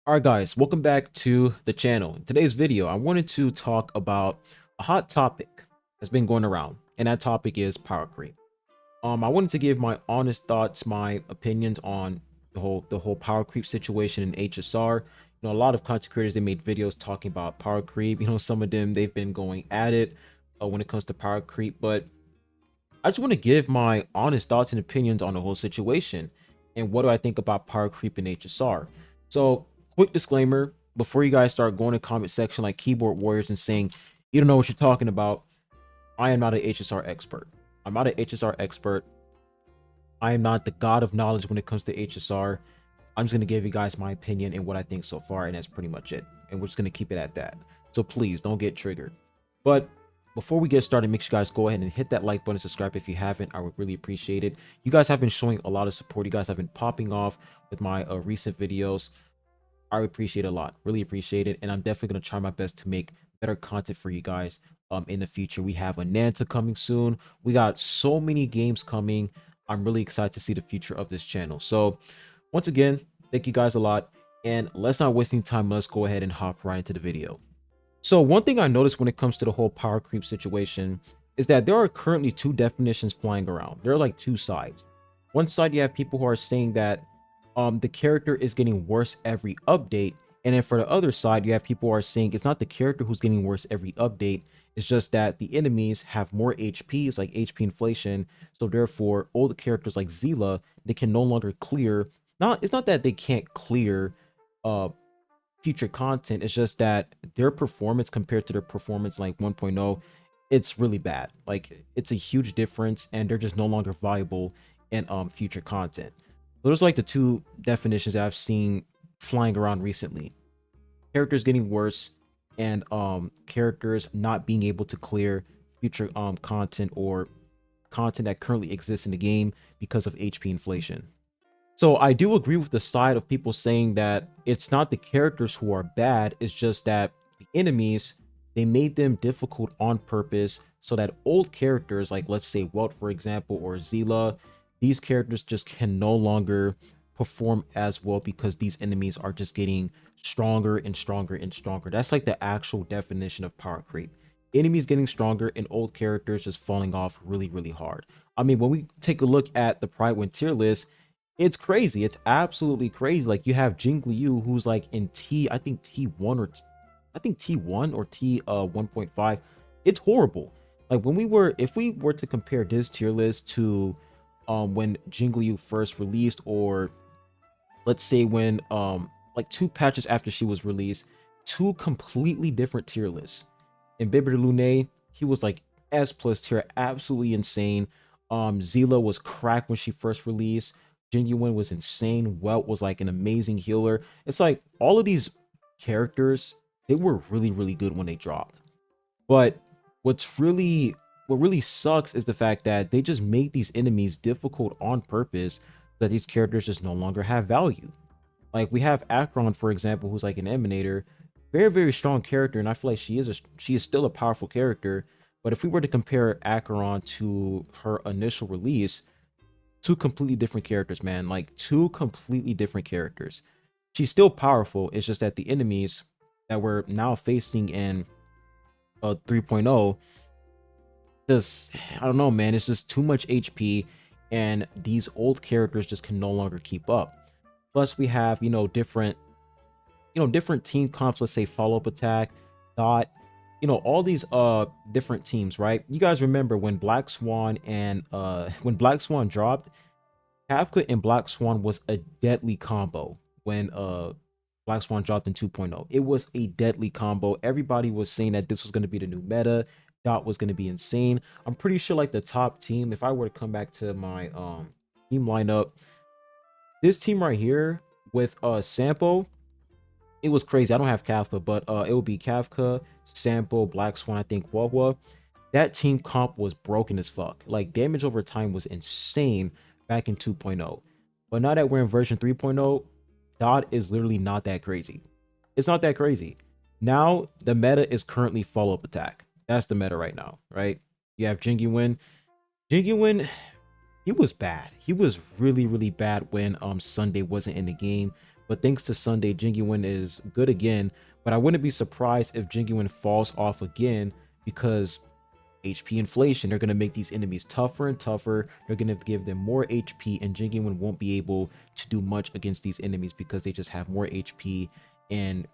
Alright guys, welcome back to the channel. In today's video, I wanted to talk about a hot topic that's been going around, and that topic is power creep. I wanted to give my honest thoughts, my opinions on the whole power creep situation in HSR. A lot of content creators, they made videos talking about power creep. Some of them, they've been going at it when it comes to power creep, but I just want to give my honest thoughts and opinions on the whole situation and what do I think about power creep in HSR. So, quick disclaimer before you guys start going to comment section like keyboard warriors and saying you don't know what you're talking about. I am not an HSR expert. I'm not an HSR expert. I am not the god of knowledge when it comes to HSR. I'm just going to give you guys my opinion and what I think so far, and that's pretty much it. And we're just going to keep it at that. So please don't get triggered. But before we get started, make sure you guys go ahead and hit that like button, subscribe if you haven't. I would really appreciate it. You guys have been showing a lot of support. You guys have been popping off with my recent videos. I appreciate it a lot, really appreciate it, and I'm definitely going to try my best to make better content for you guys in the future. We have a Nanta coming soon. We got so many games coming. I'm really excited to see the future of this channel. So once again, thank you guys a lot, and let's not waste any time. Let's go ahead and hop right into the video. So one thing I noticed when it comes to the whole power creep situation is that there are currently two definitions flying around. There are like two sides. One side, you have people who are saying that the character is getting worse every update, and then for the other side, you have people who are saying it's not the character who's getting worse every update. It's just that the enemies have more HP. It's like HP inflation. So therefore, old characters like Zila, they can no longer clear. It's not that they can't clear uh future content. It's just that their performance compared to their performance like 1.0, it's really bad. Like it's a huge difference, and they're just no longer viable in future content. Those are like the two definitions that I've seen flying around recently. Characters getting worse, and characters not being able to clear future content or content that currently exists in the game because of HP inflation. So I do agree with the side of people saying that it's not the characters who are bad, it's just that the enemies, they made them difficult on purpose so that old characters like, let's say Welt for example, or Zila, these characters just can no longer perform as well because these enemies are just getting stronger and stronger and stronger. That's like the actual definition of power creep. Enemies getting stronger and old characters just falling off really, really hard. I mean, when we take a look at the Pride 1 tier list, it's crazy. It's absolutely crazy. Like you have Yu, who's like in I think T1 or I think T1 or T 1.5. It's horrible. Like if we were to compare this tier list to when Yu first released, or let's say when like 2 patches after she was released, two completely different tier lists. In Bibber Lune, he was like S plus tier, absolutely insane. Zila was cracked when she first released. Genuine was insane. Welt was like an amazing healer. It's like all of these characters, they were really, really good when they dropped. But what really sucks is the fact that they just make these enemies difficult on purpose, that these characters just no longer have value. Like we have Akron, for example, who's like an Emanator, very, very strong character, and I feel like she is still a powerful character. But if we were to compare Acheron to her initial release, two completely different characters, man. Like two completely different characters. She's still powerful. It's just that the enemies that we're now facing in 3.0, just I don't know, man. It's just too much HP, and these old characters just can no longer keep up. Plus, we have different team comps. Let's say Follow Up Attack, Dot. All these different teams, right? You guys remember when Black Swan and when Black Swan dropped, Kafka and Black Swan was a deadly combo when Black Swan dropped in 2.0. It was a deadly combo. Everybody was saying that this was going to be the new meta. Dot was going to be insane. I'm pretty sure like the top team, if I were to come back to my team lineup, this team right here with Sampo, it was crazy. I don't have Kafka, but it would be Kafka, Sampo, Black Swan, I think Wawa. That team comp was broken as fuck. Like damage over time was insane back in 2.0. But now that we're in version 3.0, Dot is literally not that crazy. It's not that crazy. Now the meta is currently Follow Up Attack. That's the meta right now, right? You have Jingyuin. He was bad. He was really, really bad when Sunday wasn't in the game. But thanks to Sunday, Jingyuin is good again. But I wouldn't be surprised if Jingyuin falls off again because HP inflation. They're going to make these enemies tougher and tougher. They're going to give them more HP, and Jingyuin won't be able to do much against these enemies because they just have more HP, and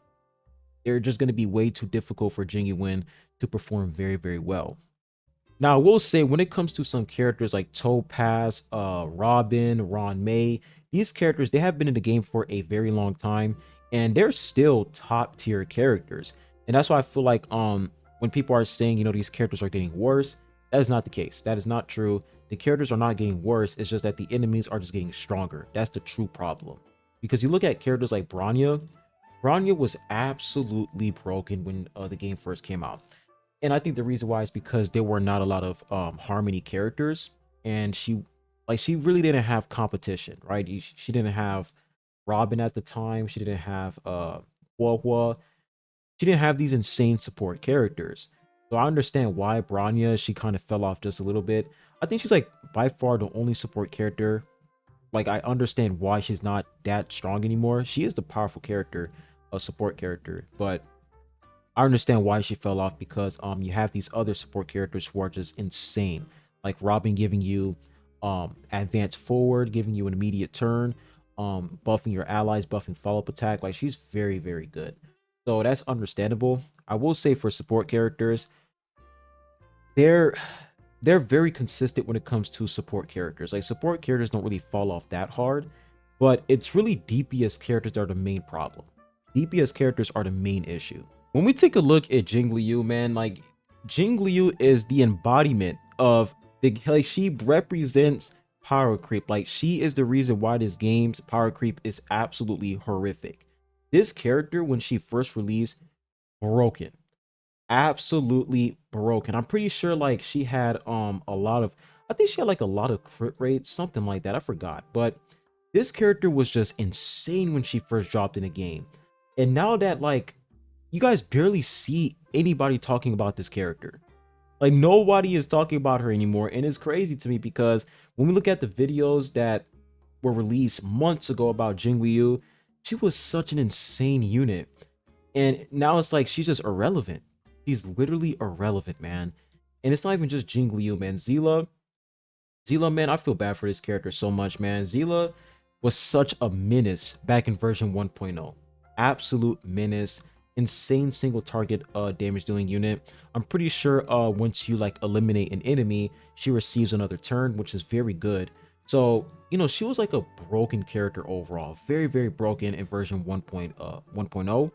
they're just going to be way too difficult for Jingyuin to perform very, very well. Now, I will say when it comes to some characters like Topaz, Robin, Ron May, these characters, they have been in the game for a very long time, and they're still top tier characters. And that's why I feel like when people are saying, you know, these characters are getting worse, that is not the case. That is not true. The characters are not getting worse. It's just that the enemies are just getting stronger. That's the true problem. Because you look at characters like Bronya, Bronya was absolutely broken when the game first came out. And I think the reason why is because there were not a lot of Harmony characters, and she really didn't have competition, right? She didn't have Robin at the time. She didn't have Hua. She didn't have these insane support characters. So I understand why Bronya, she kind of fell off just a little bit. I think she's like by far the only support character. Like, I understand why she's not that strong anymore. She is the powerful character, a support character, but I understand why she fell off because you have these other support characters who are just insane. Like Robin giving you advance forward, giving you an immediate turn, buffing your allies, buffing follow-up attack. Like, she's very, very good. So that's understandable. I will say for support characters, they're very consistent when it comes to support characters. Like, support characters don't really fall off that hard, but it's really DPS characters that are the main problem. DPS characters are the main issue. When we take a look at Jingliu, man, like, Jingliu is the embodiment of like, she represents power creep. Like, she is the reason why this game's power creep is absolutely horrific. This character, when she first released, broken, absolutely broken. I'm pretty sure like she had a lot of, I think she had like a lot of crit rates, something like that. I forgot, but this character was just insane when she first dropped in the game. And now that, like, you guys barely see anybody talking about this character. Like, nobody is talking about her anymore, and it's crazy to me because when we look at the videos that were released months ago about Jingliu, she was such an insane unit, and now it's like she's just irrelevant. She's literally irrelevant, man. And it's not even just Jingliu, man. Zila, man, I feel bad for this character so much, man. Zila was such a menace back in version 1.0. Absolute menace. Insane single target damage dealing unit. I'm pretty sure once you like eliminate an enemy, she receives another turn, which is very good. So, you know, she was like a broken character overall. Very, very broken in version 1.0.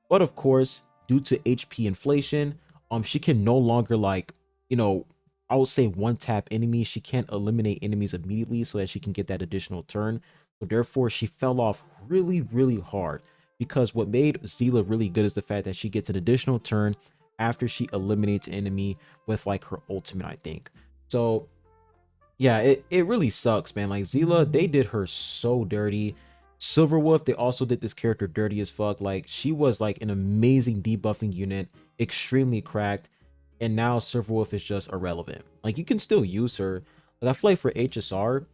But of course, due to HP inflation, she can no longer, like, you know, I would say one tap enemies. She can't eliminate enemies immediately so that she can get that additional turn. So therefore, she fell off really, really hard. Because what made Zila really good is the fact that she gets an additional turn after she eliminates an enemy with like her ultimate, I think. So yeah, it really sucks, man. Like, Zila, they did her so dirty. Silverwolf, they also did this character dirty as fuck. Like, she was like an amazing debuffing unit, extremely cracked, and now Silverwolf is just irrelevant. Like, you can still use her. Like, I feel like for HSR,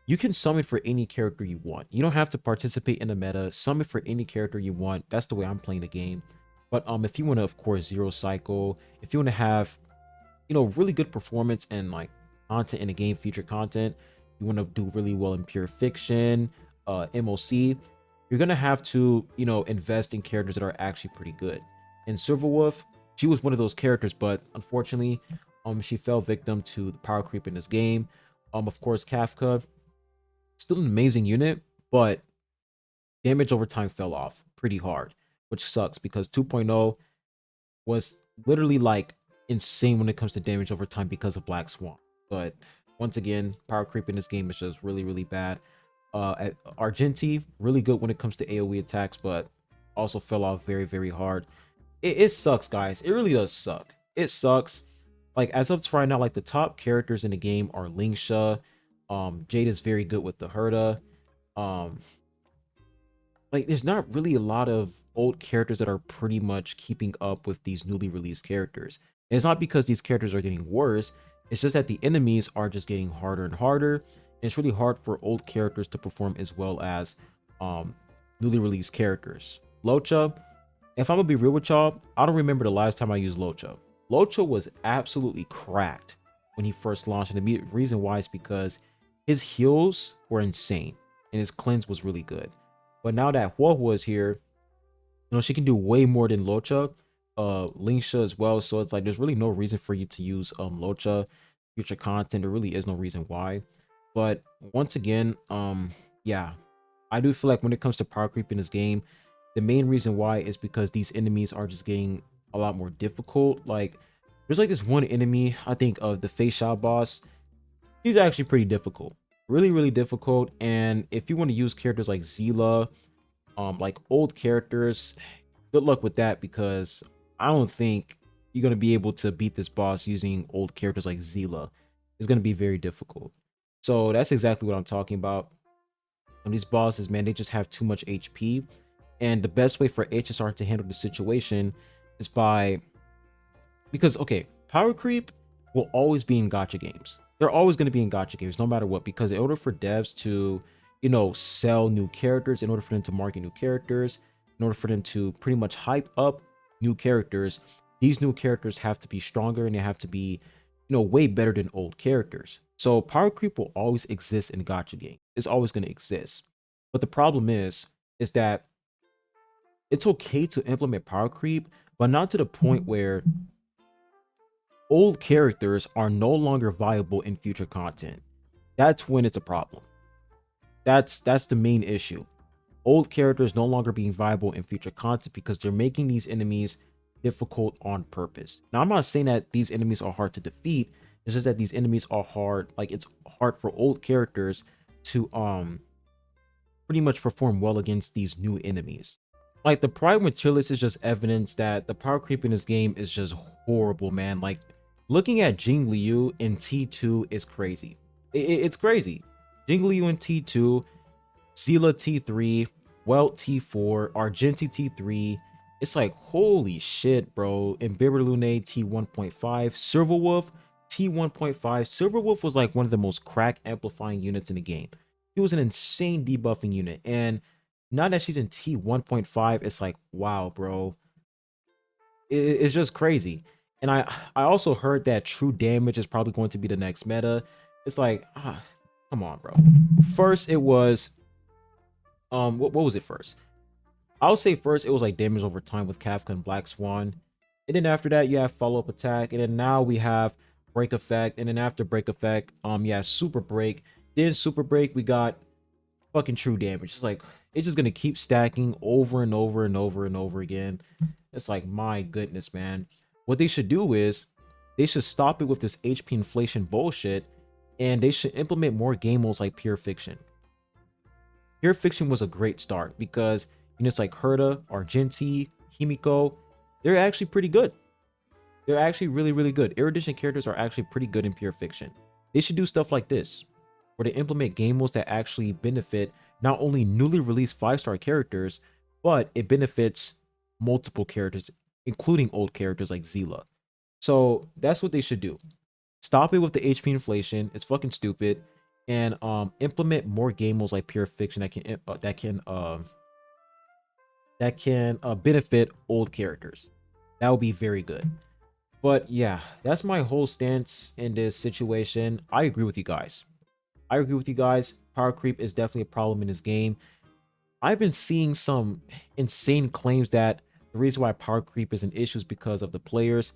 you can summon for any character you want. You don't have to participate in the meta. Summon for any character you want. That's the way I'm playing the game. But if you want to, of course, zero cycle, if you want to have, you know, really good performance and like content in the game, feature content, you want to do really well in pure fiction, MOC, you're gonna have to, you know, invest in characters that are actually pretty good. And Silverwolf, she was one of those characters, but unfortunately, she fell victim to the power creep in this game. Of course, Kafka, still an amazing unit, but damage over time fell off pretty hard, which sucks because 2.0 was literally like insane when it comes to damage over time because of Black Swan. But once again, power creep in this game is just really, really bad. At Argenti, really good when it comes to AoE attacks, but also fell off very, very hard. It sucks, guys. It really does suck. It sucks. Like, as of right now, like, the top characters in the game are Lingsha. Jade is very good with the Herda. Like, there's not really a lot of old characters that are pretty much keeping up with these newly released characters. And it's not because these characters are getting worse. It's just that the enemies are just getting harder and harder. And it's really hard for old characters to perform as well as newly released characters. Locha, if I'm gonna be real with y'all, I don't remember the last time I used Locha. Locha was absolutely cracked when he first launched, and the reason why is because his heals were insane and his cleanse was really good. But now that Huohuo is here, she can do way more than Locha, Lingsha as well. So it's like there's really no reason for you to use Locha future content. There really is no reason why. But once again, yeah, I do feel like when it comes to power creep in this game, the main reason why is because these enemies are just getting a lot more difficult. Like there's like this one enemy, I think of the Fei Sha boss. He's actually pretty difficult, really difficult. And if you want to use characters like Zila, like old characters, good luck with that, because I don't think you're going to be able to beat this boss using old characters like Zila. It's going to be very difficult. So that's exactly what I'm talking about. And these bosses, man, they just have too much HP. And the best way for HSR to handle the situation is by, because okay, power creep will always be in gacha games. They're always going to be in gacha games no matter what, because in order for devs to, sell new characters, in order for them to market new characters, in order for them to pretty much hype up new characters, these new characters have to be stronger and they have to be, way better than old characters. So power creep will always exist in gacha game. It's always going to exist. But the problem is that it's okay to implement power creep, but not to the point where old characters are no longer viable in future content. That's when it's a problem. That's the main issue. Old characters no longer being viable in future content because they're making these enemies difficult on purpose. Now, I'm not saying that these enemies are hard to defeat. It's just that these enemies are hard. Like, it's hard for old characters to pretty much perform well against these new enemies. Like, the Pride Materialist is just evidence that the power creep in this game is just horrible, man. Like, looking at Jing Liu in T2 is crazy. It's crazy. Jing Liu in T2, Zila T3, Welt T4, Argenti T3. It's like, holy shit, bro. And Biberlune T1.5, Silverwolf T1.5. Silverwolf was like one of the most crack amplifying units in the game. He was an insane debuffing unit. And now that she's in T1.5, it's like, wow, bro. It's just crazy. And I also heard that true damage is probably going to be the next meta. It's like, come on, bro. First, it was, what was it first? I would say first it was like damage over time with Kafka and Black Swan. And then after that, you have follow-up attack. And then now we have break effect. And then after break effect, yeah, super break. Then super break, we got fucking true damage. It's like, it's just gonna keep stacking over and over and over and over again. It's like, my goodness, man. What they should do is they should stop it with this HP inflation bullshit, and they should implement more game modes like Pure Fiction. Pure Fiction was a great start because units like Herta, Argenti, Himiko, they're actually pretty good. They're actually really good. Erudition characters are actually pretty good in Pure Fiction. They should do stuff like this, where they implement game modes that actually benefit not only newly released 5-star characters, but it benefits multiple characters, including old characters like Zila. So that's what they should do. Stop it with the HP inflation. It's fucking stupid. And implement more game modes like Pure Fiction that can benefit old characters. That would be very good. But yeah, that's my whole stance in this situation. I agree with you guys. Power creep is definitely a problem in this game. I've been seeing some insane claims that the reason why power creep is an issue is because of the players.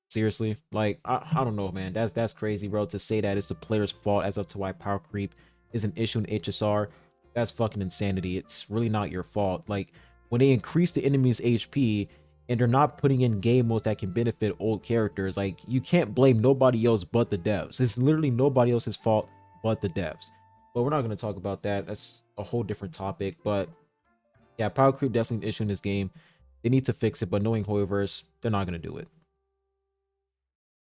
Seriously, like I don't know, man. That's crazy, bro. To say that it's the player's fault as up to why power creep is an issue in HSR, that's fucking insanity. It's really not your fault. Like when they increase the enemy's HP and they're not putting in game modes that can benefit old characters, like you can't blame nobody else but the devs. It's literally nobody else's fault but the devs. But we're not gonna talk about that. That's a whole different topic. But yeah, power creep definitely an issue in this game. They need to fix it, but knowing Hoyoverse, they're not gonna do it.